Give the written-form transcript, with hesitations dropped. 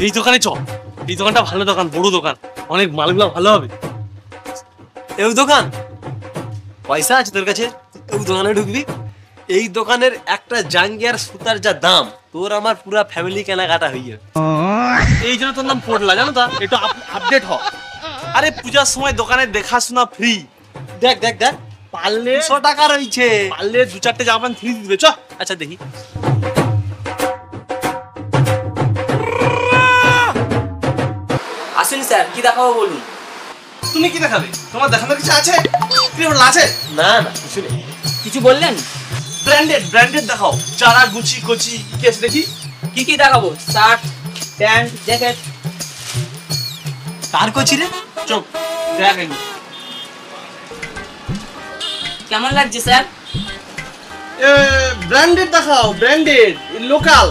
এই দোকানে চ, এই দোকানটা ভালো দোকান, বড় দোকান, অনেক মালগুলো ভালো হবে। এই দোকান পয়সা আছে তোর কাছে? এই দোকানে ঢুকবি, এই দোকানের একটা জাঙ্গিয়ার সুতার যা দাম, তোর আমার পুরা ফ্যামিলি কেনাকাটা হয়ে যাবে। এই জন্য তোর নাম পড়লা, জানো তা? একটু আপডেট হ। আরে পূজার সময় দোকানে দেখাশোনা ফ্রি। দেখ দেখ দেখ, পারলে 100 টাকা রয়েছে। পারলে 2-4টে জামা প্যান্ট ফ্রি দিবে। চ। আচ্ছা দেখি। আসুন স্যার, কি দেখাবো বলুন। তুমি কি দেখাবে? তোমার দেখানোর কিছু আছে? কি বল আছে? না না কিছু নেই। কিছু বললেন? ব্র্যান্ডেড ব্র্যান্ডেড দেখাও। যারা গুচি কোচি কি আছে দেখি। কি কি দেখাবো? Shirt, pant, jacket. কার করছি রে? চুপ, দেখ এগুলো। কেমন লাগছে স্যার? ব্র্যান্ডেড দেখাও, ব্র্যান্ডেড, লোকাল।